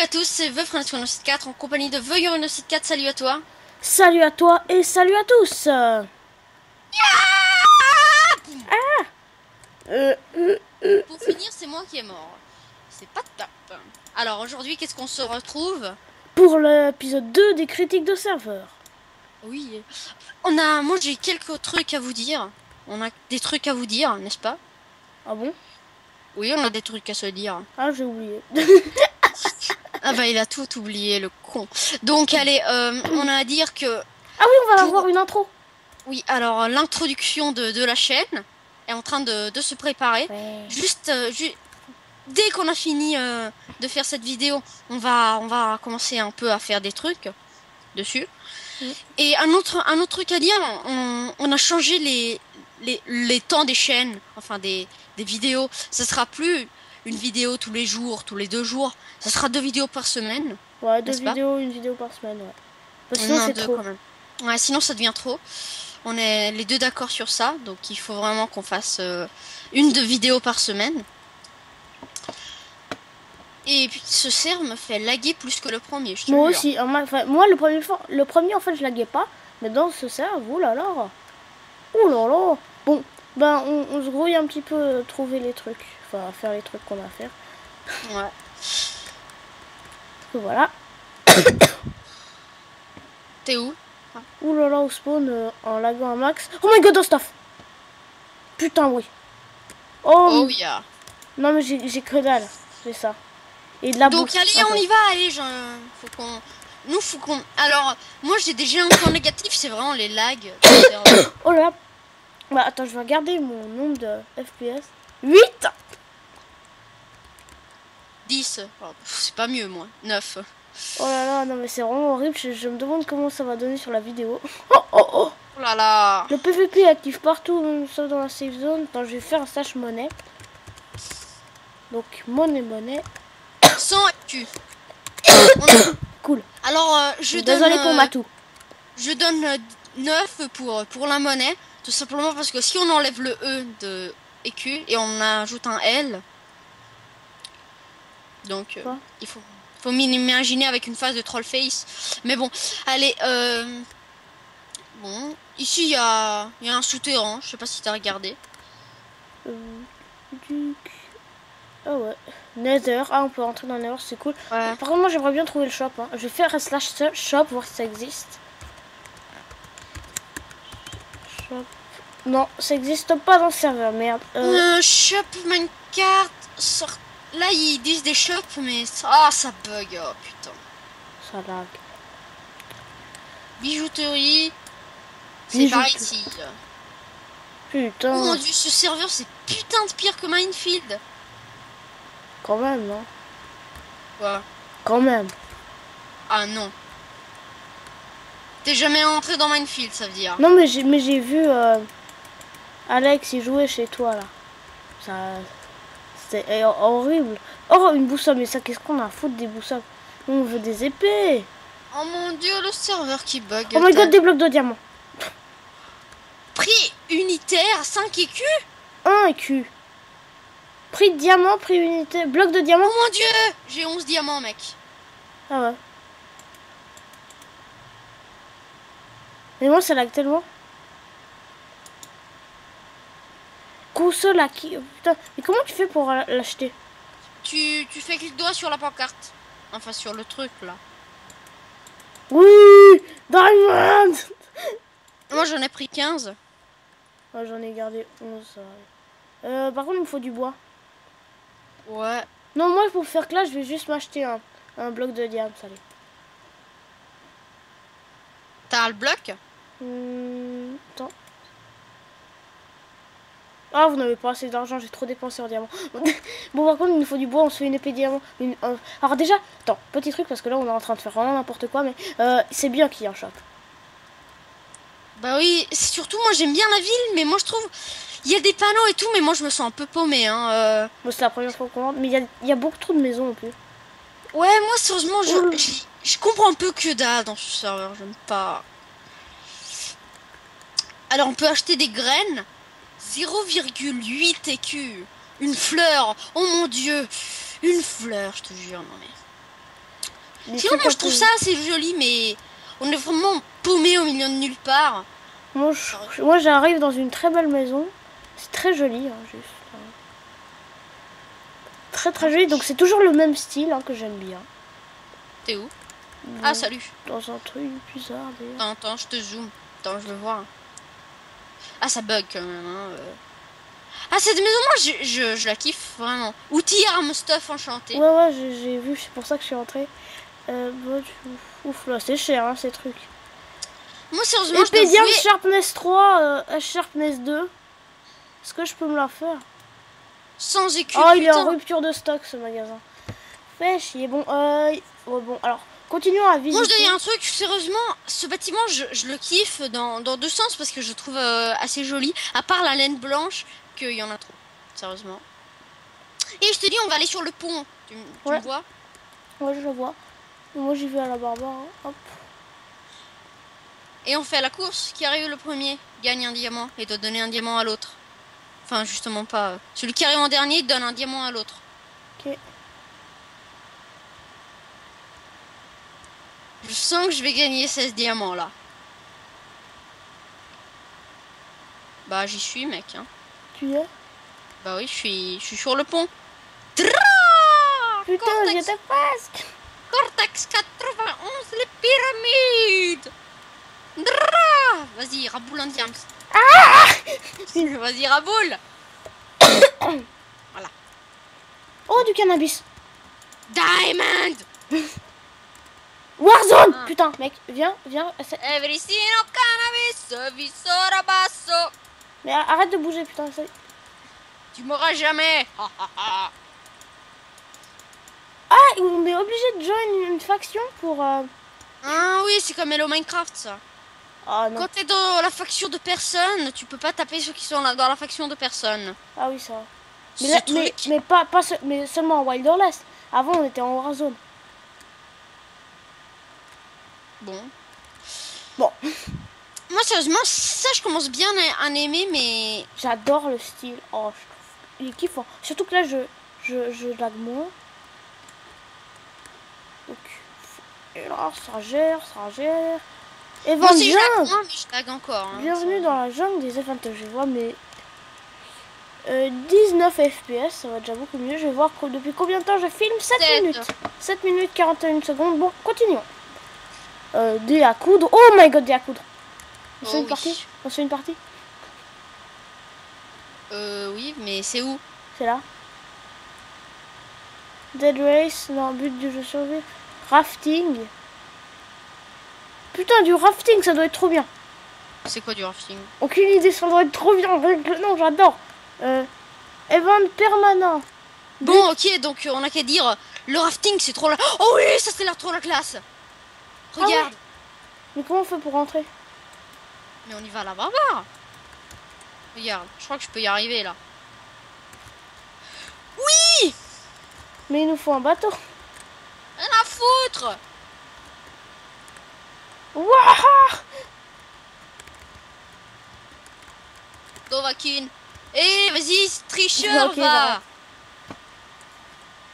à tous, c'est Veuf4 en compagnie de Veuillon4. Salut à toi. Salut à toi et salut à tous. Pour finir, c'est moi qui est mort. C'est pas top. Alors aujourd'hui, qu'est-ce qu'on se retrouve? Pour l'épisode 2 des critiques de serveurs. Oui. Moi j'ai quelques trucs à vous dire. On a des trucs à vous dire, n'est-ce pas? Ah bon? Oui, on a des trucs à se dire. Ah, j'ai oublié. Ah bah il a tout oublié, le con. Donc allez, on a à dire que... Ah oui, on va avoir une intro. Oui, alors l'introduction de la chaîne est en train de se préparer. Ouais. Juste, dès qu'on a fini de faire cette vidéo, on va commencer un peu à faire des trucs dessus. Et un autre truc à dire, on a changé les temps des chaînes, enfin des vidéos. Ça sera plus une vidéo tous les jours, tous les 2 jours. Ça sera 2 vidéos par semaine. Ouais, 2 n'est-ce pas? vidéos, une vidéo par semaine, ouais. Parce que sinon, Non, c'est 2 trop. quand même. Ouais, sinon ça devient trop. On est les deux d'accord sur ça, donc il faut vraiment qu'on fasse une de vidéos par semaine. Et puis ce cerf me fait laguer plus que le premier, je te Moi jure. aussi. Enfin, moi, le premier, en fait, je laguais pas. Mais dans ce serve, oh là là. Oh là là. Bon, ben, on se grouille un petit peu, trouver les trucs. Enfin, faire les trucs qu'on a à faire. Ouais. Donc, voilà. T'es où? Ouh là là, au spawn, en laguant un max. Oh my god, stuff. Putain, oui. Oh yeah. Non, mais j'ai que dalle. C'est ça. Et de la Donc bouffe, allez, en on fait. y va, allez, faut qu'on... Alors, moi j'ai déjà un point négatif, c'est vraiment les lags. Oh là là. Bah, attends, je vais regarder mon nombre de FPS. 8. 10. Oh, c'est pas mieux, moi. 9. Oh là là, non, mais c'est vraiment horrible. Je me demande comment ça va donner sur la vidéo. Oh, oh, oh. Oh là là. Le PVP est actif partout, même sauf dans la safe zone. Attends, je vais faire un slash monnaie. Donc, monnaie. 100 tu. Cool. Alors, Désolé pour Matou. Je donne 9 pour la monnaie. Tout simplement parce que si on enlève le E de EQ et on ajoute un L, donc il faut m'imaginer avec une phase de trollface. Mais bon, allez, bon, ici il y a un souterrain, je sais pas si t'as regardé. Ah ouais. Nether. Ah, on peut rentrer dans Nether, c'est cool. Ouais. Par contre, moi j'aimerais bien trouver le shop. Hein. Je vais faire un slash shop, voir si ça existe. Shop. Non, ça existe pas dans le serveur, merde. Shop Minecart. Là, ils disent des shops, mais ça bug. Oh putain. Ça lag. Bijouterie. C'est par ici. Putain. Oh mon dieu, ce serveur c'est putain de pire que Minefield. Quand même, non? Quoi? Quand même. Ah non. T'es jamais entré dans Minefield, ça veut dire. Non, mais j'ai vu Alex y jouer chez toi là. Ça. C'était horrible. Oh, une boussole, mais ça, qu'est-ce qu'on a à foutre des boussoles? Nous, on veut des épées. Oh mon dieu, le serveur qui bug. Oh my god, des blocs de diamants. Prix unitaire 5 écus. 1 écu. Prix de diamant, prix unité. Bloc de diamant. Oh mon dieu, j'ai 11 diamants, mec. Ah ouais. Mais moi, ça lag tellement. Console à qui? Putain, mais comment tu fais pour l'acheter? Tu fais clic droit sur la pancarte. Enfin, sur le truc, là. Oui, Diamond. Moi, j'en ai pris 15. Ouais, j'en ai gardé 11. Par contre, il me faut du bois. Ouais. Non, moi, pour faire que là, je vais juste m'acheter un bloc de diamant, allez. T'as le bloc? Attends. Ah, vous n'avez pas assez d'argent, j'ai trop dépensé en diamant. Bon, par contre, il nous faut du bois, on se fait une épée diamant. Alors déjà, attends, petit truc, parce que là, on est en train de faire vraiment n'importe quoi, mais c'est bien qu'il y ait un shop. Bah oui, surtout, moi, j'aime bien la ville, mais moi, je trouve... Il y a des panneaux et tout, mais moi, je me sens un peu paumé, hein. Moi, c'est la première fois qu'on rentre, mais il y a beaucoup trop de maisons en plus. Ouais, moi, sérieusement, je comprends un peu que dalle dans ce serveur, j'aime pas... Alors, on peut acheter des graines... 0,8 écus. Une fleur. Oh mon dieu. Une fleur, je te jure. Non mais. des Sinon, trucs moi un je trouve peu- ça assez joli, mais on est vraiment paumé au milieu de nulle part. Moi, j'arrive dans une très belle maison. C'est très joli, hein, juste. Très très joli. Donc c'est toujours le même style hein, que j'aime bien. T'es où? Ah, salut. Dans un truc bizarre d'ailleurs. Attends, je te zoome. Attends, je veux voir. Ah, ça bug quand même. Hein. Ah, cette maison, moi, je la kiffe vraiment. Outils, armes, stuff enchanté. Ouais, j'ai vu, c'est pour ça que je suis rentrée. Ouf, là, c'est cher, hein, ces trucs. Moi, sérieusement, je Epédium devrais... Sharpness 3, Sharpness 2. Est-ce que je peux me la faire? Sans écu, Oh, il est en putain. rupture de stock, ce magasin. Fait chier. Bon, bon, alors, continuons à visiter. Moi, je dois dire un truc, sérieusement, ce bâtiment, je le kiffe dans deux sens parce que je le trouve assez joli. À part la laine blanche, qu'il y en a trop. Sérieusement. Et je te dis, on va aller sur le pont. Tu me vois? Ouais, je le vois. Moi, j'y vais à la barbare. Hein. Hop. Et on fait la course. Qui arrive le premier gagne un diamant et doit donner un diamant à l'autre. Enfin, justement pas. Celui qui arrive en dernier donne un diamant à l'autre. Ok. Je sens que je vais gagner 16 diamants là. Bah, j'y suis, mec. Hein. Tu y es? Bah oui, je suis sur le pont. Putain, j'étais presque. Cortex 91, les pyramides. Vas-y, raboule un diamant. Ah Vas-y, raboule. Voilà. Oh, du cannabis. Diamond. Warzone. Ah. Putain, mec, viens. Evericino cannabis, visora basso. Mais arrête de bouger, putain. Tu mourras jamais. Ah, on est obligé de joindre une faction pour... Ah oui, c'est comme Hello Minecraft, ça. Ah non. Quand t'es dans la faction de personnes, tu peux pas taper ceux qui sont là dans la faction de personnes. Ah oui, ça va. Ce Mais, truc. mais seulement en Wilderless. Avant, on était en Warzone. Bon. Bon. Moi, sérieusement, ça, je commence bien à aimer, mais... J'adore le style. Oh, je trouve... Il est kiffant. Surtout que là, je lag moins. Donc... Et là, ça gère. Et Moi aussi, je lag jungle. moins, mais je lag encore. Hein, Bienvenue ça. dans la jungle des events. Je vois mes 19 FPS, ça va déjà beaucoup mieux. Je vais voir depuis combien de temps je filme. 7 minutes. 7 minutes 41 secondes. Bon, continuons. Dés à coudre. Oh my god, dés à coudre. On se fait une partie. On se fait une partie. Oui, mais c'est où? C'est là. Dead Race, non, but du jeu survie. Rafting. Putain, du rafting, ça doit être trop bien. C'est quoi du rafting? Aucune idée, ça doit être trop bien. Non, j'adore. Event permanent. Bon, ok, donc on a qu'à dire le rafting, c'est trop la... Oh oui, ça c'est l'air trop la classe. Regarde. Ah ouais. Mais comment on fait pour rentrer? Mais on y va à la barbare. Regarde, je crois que je peux y arriver là. Oui. Mais il nous faut un bateau. Rien à foutre. Wouah! Dovakin. Eh, vas-y, tricheur, Ok, va.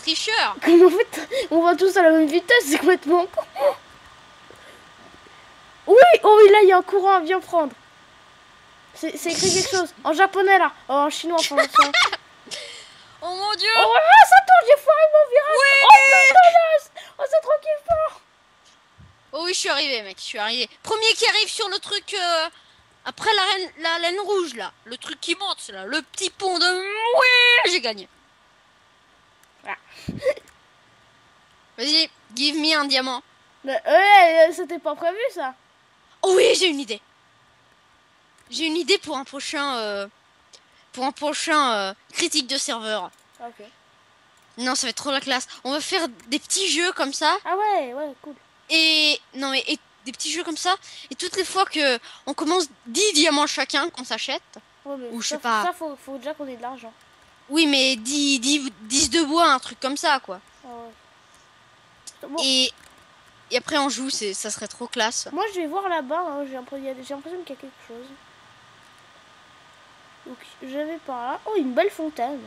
Tricheur. Comme en fait, on va tous à la même vitesse, c'est complètement con. Oui, oh oui, là il y a un courant, viens prendre. C'est écrit quelque chose en japonais là, en chinois enfin. Oh mon dieu. Oh là, ça tourne, j'ai foiré mon virage. Oui. Oh putain, oh c'est trop kiffant. Oh oui, je suis arrivé, mec, je suis arrivé. Premier qui arrive sur le truc après la laine rouge là, le truc qui monte là, le petit pont de... Oui, j'ai gagné. Voilà. Vas-y, give me un diamant. Mais ouais, c'était pas prévu ça. Oh oui, j'ai une idée. J'ai une idée pour un prochain critique de serveur. Ok. Non, ça va être trop la classe. On va faire des petits jeux comme ça. Ah ouais, cool. Et non mais des petits jeux comme ça. Et toutes les fois que on commence 10 diamants chacun qu'on s'achète. Ouais, mais Ou je ça, sais pas. Ça faut déjà qu'on ait de l'argent. Oui, mais 10 de bois, un truc comme ça quoi. Ah ouais. Bon. Et après on joue, ça serait trop classe. Moi je vais voir là-bas, hein, j'ai l'impression qu'il y a quelque chose. Donc je vais par là. Oh, une belle fontaine.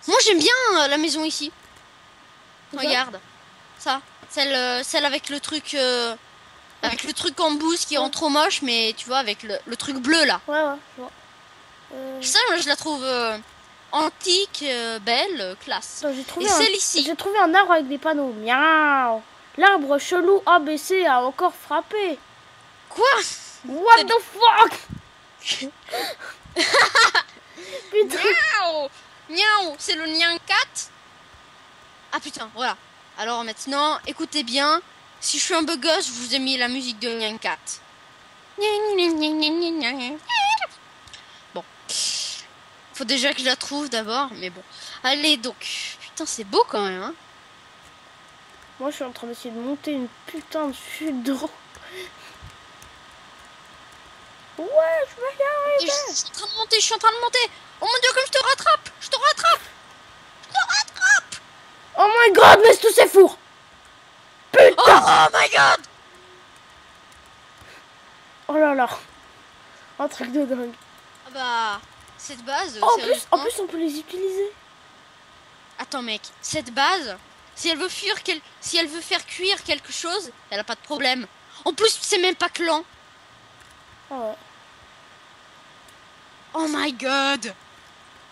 Moi j'aime bien la maison ici. C'est Regarde. Ça. Celle avec le truc... avec le truc en boost qui rend trop moche, mais tu vois, avec le truc bleu, là. Ouais, je vois. Ça, moi, je la trouve antique, belle, classe. J'ai trouvé Et celle ici. J'ai trouvé un arbre avec des panneaux. Miaou. L'arbre chelou ABC a encore frappé. Quoi? What the fuck? Putain. Miaou. Miaou, c'est le Nyan 4. Ah putain, voilà. Alors maintenant, écoutez bien. Si je suis un peu gosse, je vous ai mis la musique de Nyan 4. Bon. Faut déjà que je la trouve d'abord, mais bon. Allez donc. Putain, c'est beau quand même, hein. Moi, je suis en train d'essayer de monter une putain de chute d'eau. Ouais, je vais y arriver. Je suis en train de monter, je suis en train de monter. Oh mon dieu, comme je te rattrape. Je te rattrape. Je te rattrape. Oh my god, laisse tous ces fours. Putain. Oh my god. Oh là là. Un truc de dingue. Ah bah, cette base... Oh, en plus, on peut les utiliser. Attends mec, cette base, si elle veut faire cuire quelque chose, elle a pas de problème. En plus, c'est même pas clan. Ah ouais. Oh my god.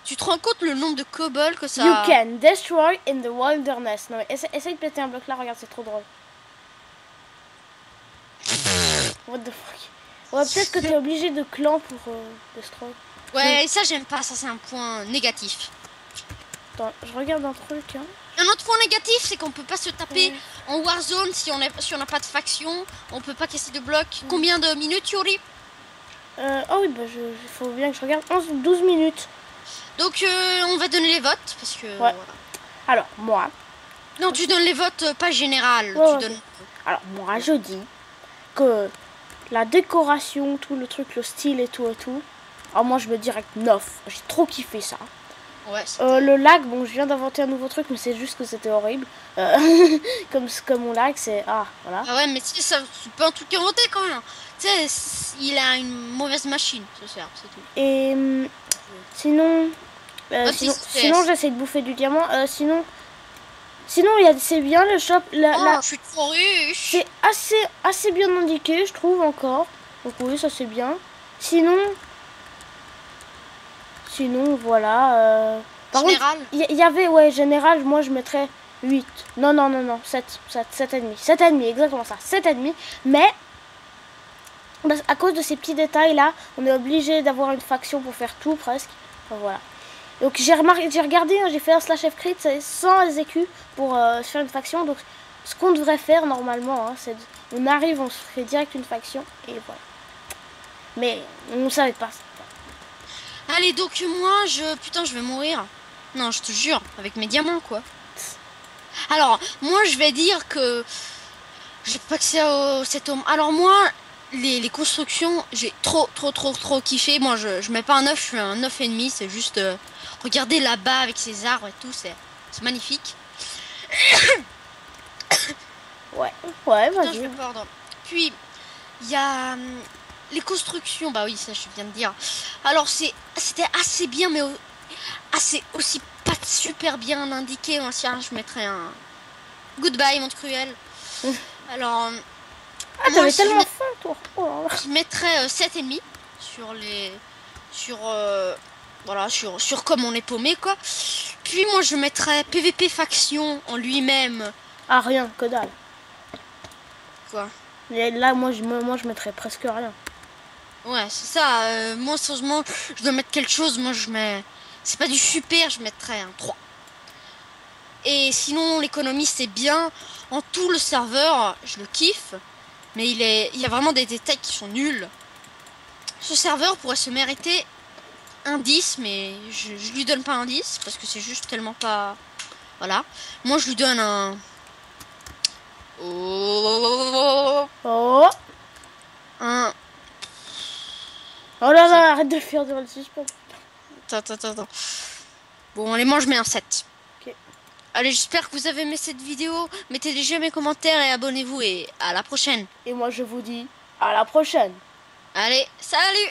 Tu te rends compte le nombre de kobolds que ça... You can destroy in the wilderness. Non mais essaye de péter un bloc là, regarde, c'est trop drôle. What the fuck. Ouais, peut-être que t'es obligé de clan pour destroy. Ouais, ça j'aime pas, ça c'est un point négatif. Attends, je regarde un truc, hein. Un autre point négatif, c'est qu'on peut pas se taper en Warzone si on n'a pas de faction. On peut pas casser de blocs. Combien de minutes, Yuri? Oh oui, bah il faut bien que je regarde. 12 minutes. Donc on va donner les votes parce que... Ouais. Voilà. Alors, moi... Non, tu donnes les votes pas général. Ouais, tu donnes... Alors, moi, je dis que la décoration, tout le truc, le style et tout. Alors, moi, je me direct 9. J'ai trop kiffé ça. Ouais, le lag, bon, je viens d'inventer un nouveau truc, mais c'est juste que c'était horrible. Comme mon lag, c'est... Ah, voilà. Ah ouais, mais tu sais, ça, c'est pas un truc inventé quand même. Tu sais, il a une mauvaise machine, c'est tout. Et sinon... sinon, j'essaie de bouffer du diamant. Sinon, c'est bien le shop. Je suis trop riche. C'est assez bien indiqué, je trouve, encore. Donc oui, ça c'est bien. Sinon, voilà. Par général. Il y avait, ouais, général, moi je mettrais 8. Non, 7,5. 7,5, exactement ça. 7,5. Mais, à cause de ces petits détails là, on est obligé d'avoir une faction pour faire tout presque. Enfin, voilà. Donc j'ai regardé, hein, j'ai fait un /fcrit, c'est 100 écus pour se faire une faction. Donc ce qu'on devrait faire normalement, hein, c'est on arrive, on se fait direct une faction et voilà. Mais on ne savait pas ça. Allez, donc moi, putain, je vais mourir. Non, je te jure, avec mes diamants, quoi. Alors, moi, je vais dire que j'ai pas accès à cet homme. Alors moi, les constructions, j'ai trop kiffé. Moi, je mets pas un 9, je fais un 9,5. C'est juste, regardez là-bas avec ces arbres et tout, c'est magnifique. Ouais, vas-y. Puis, il y a... les constructions, bah oui, ça je viens de dire. Alors c'était assez bien, mais assez aussi pas super bien indiqué. Je mettrais un goodbye, monde cruel. Alors, t'avais tellement faim, toi. Oh, je mettrais 7,5 sur comme on est paumé, quoi. Puis moi je mettrais PVP faction en lui-même. Ah, rien, que dalle. Quoi? Et là, moi je mettrais presque rien. Ouais, c'est ça. Moi, sérieusement, je dois mettre quelque chose. Moi, je mets... C'est pas du super, je mettrais un 3. Et sinon, l'économie, c'est bien. En tout, le serveur, je le kiffe. Mais il y a vraiment des détails qui sont nuls. Ce serveur pourrait se mériter un 10, mais je lui donne pas un 10. Parce que c'est juste tellement pas... Voilà. Moi, je lui donne un... Un... Oh là là, arrête de faire du suspense. Attends. Bon, allez, moi je mets un 7. Ok. Allez, j'espère que vous avez aimé cette vidéo. Mettez des j'aime, commentaires et abonnez-vous. Et à la prochaine. Et moi je vous dis à la prochaine. Allez, salut!